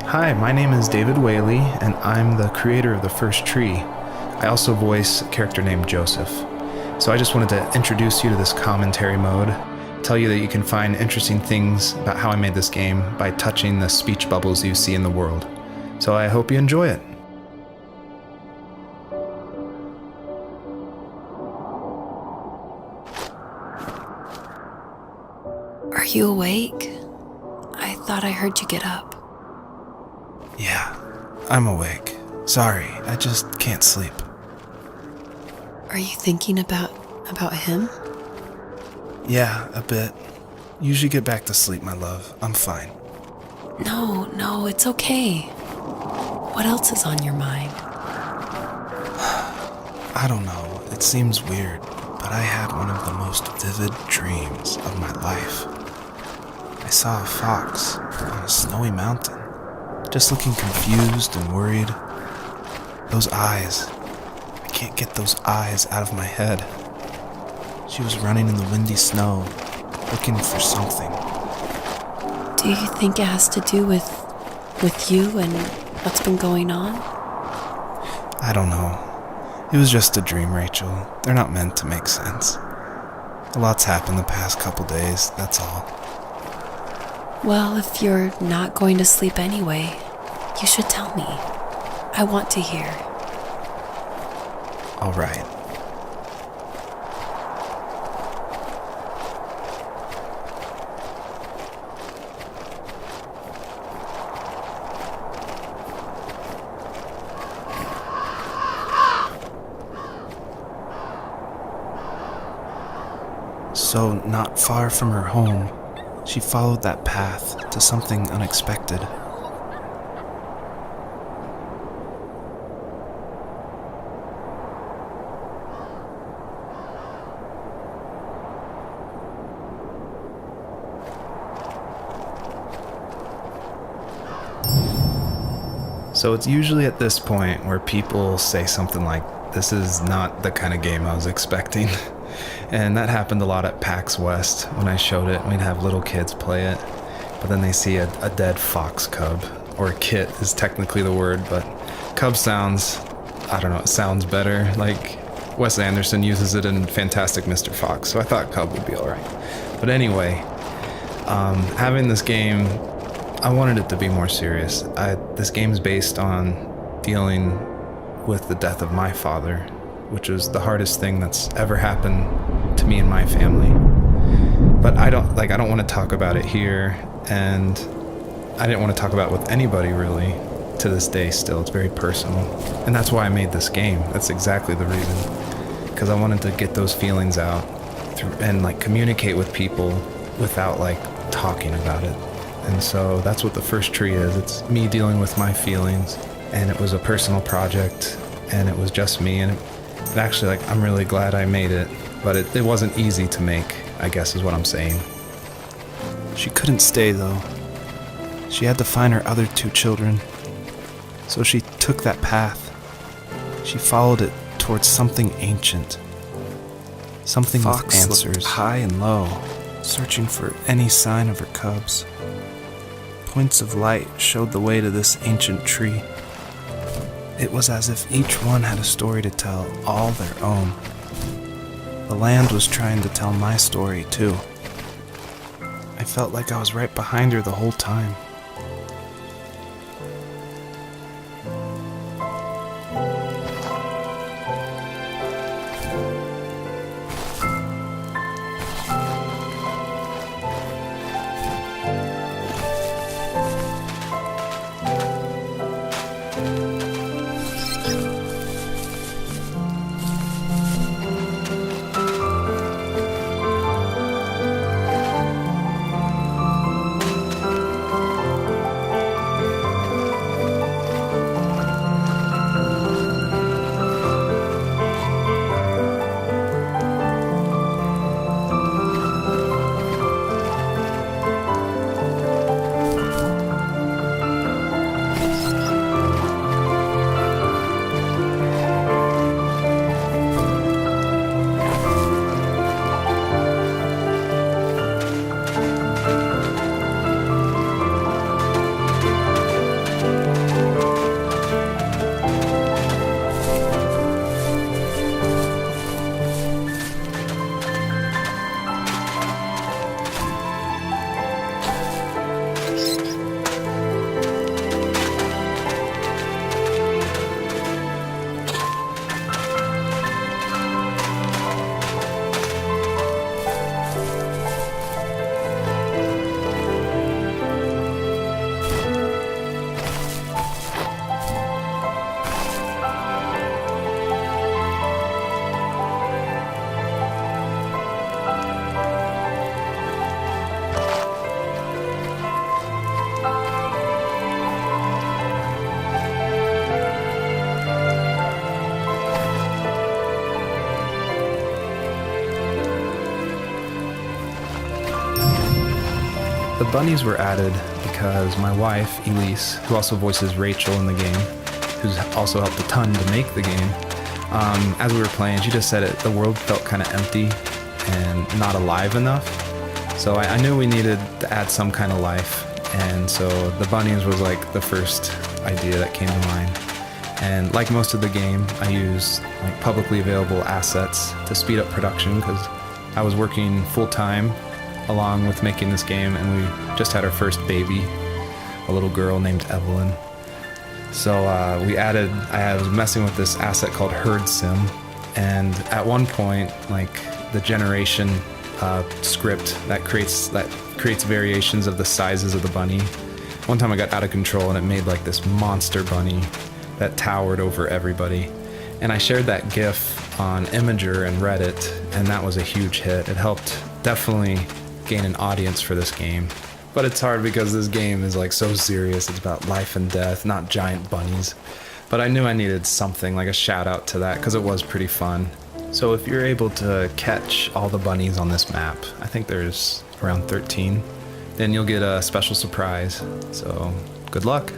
Hi, my name is David Whaley, and I'm the creator of The First Tree. I also voice a character named Joseph. So I just wanted to introduce you to this commentary mode, tell you that you can find interesting things about how I made this game by touching the speech bubbles you see in the world. So I hope you enjoy it. Are you awake? I thought I heard you get up. Yeah, I'm awake. Sorry, I just can't sleep. Are you thinking about him? Yeah, a bit. Usually get back to sleep, my love. I'm fine. No, it's okay. What else is on your mind? I don't know. It seems weird, but I had one of the most vivid dreams of my life. I saw a fox on a snowy mountain, just looking confused and worried. Those eyes. I can't get those eyes out of my head. She was running in the windy snow, looking for something. Do you think it has to do with you and what's been going on? I don't know. It was just a dream, Rachel. They're not meant to make sense. A lot's happened the past couple days, that's all. Well, if you're not going to sleep anyway, you should tell me. I want to hear. All right. So, not far from her home, she followed that path to something unexpected. So it's usually at this point where people say something like, "This is not the kind of game I was expecting." And that happened a lot at PAX West when I showed it. We'd have little kids play it, but then they see a dead fox cub, or a kit is technically the word, but cub sounds, I don't know, it sounds better. Like Wes Anderson uses it in Fantastic Mr. Fox, so I thought cub would be alright. But anyway, having this game, I wanted it to be more serious. This game's based on dealing with the death of my father, which was the hardest thing that's ever happened to me and my family. But I don't want to talk about it here, and I didn't want to talk about it with anybody really to this day still. It's very personal. And that's why I made this game. That's exactly the reason. Because I wanted to get those feelings out and communicate with people without talking about it. And so that's what The First Tree is. It's me dealing with my feelings, and it was a personal project, and it was just me, and actually, I'm really glad I made it, but it wasn't easy to make, I guess is what I'm saying. She couldn't stay, though. She had to find her other 2 children. So she took that path. She followed it towards something ancient. Something with answers, high and low, searching for any sign of her cubs. Points of light showed the way to this ancient tree. It was as if each one had a story to tell, all their own. The land was trying to tell my story, too. I felt like I was right behind her the whole time. bunnies were added because my wife, Elise, who also voices Rachel in the game, who's also helped a ton to make the game, as we were playing, she just said the world felt kind of empty and not alive enough. So I knew we needed to add some kind of life, and so the bunnies was like the first idea that came to mind. And like most of the game, I used like publicly available assets to speed up production because I was working full-time along with making this game, and we just had our first baby, a little girl named Evelyn. So I was messing with this asset called Herd Sim, and at one point, like the generation script that creates variations of the sizes of the bunny. One time I got out of control and it made like this monster bunny that towered over everybody. And I shared that GIF on Imager and Reddit, and that was a huge hit. It helped definitely gain an audience for this game. But it's hard because this game is like so serious. It's about life and death, not giant bunnies. But I knew I needed something, like a shout out to that, because it was pretty fun. So if you're able to catch all the bunnies on this map, I think there's around 13, then you'll get a special surprise. So good luck.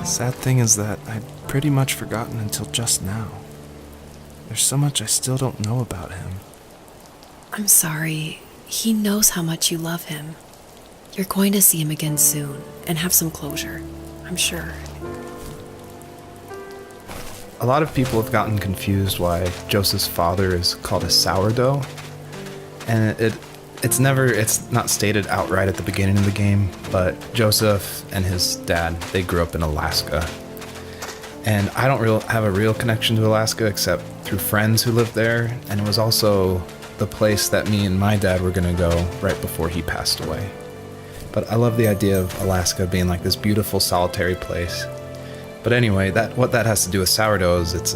Sad thing is that I'd pretty much forgotten until just now. There's so much I still don't know about him. I'm sorry. He knows how much you love him. You're going to see him again soon and have some closure, I'm sure. A lot of people have gotten confused why Joseph's father is called a sourdough, and it's not stated outright at the beginning of the game, but Joseph and his dad, they grew up in Alaska. And I don't have a real connection to Alaska except through friends who lived there, and it was also the place that me and my dad were going to go right before he passed away. But I love the idea of Alaska being like this beautiful solitary place. But anyway, what that has to do with sourdough is it's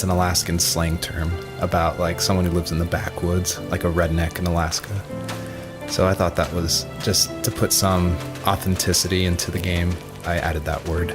an Alaskan slang term about like someone who lives in the backwoods, like a redneck in Alaska. So I thought that was just to put some authenticity into the game, I added that word.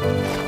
Bye.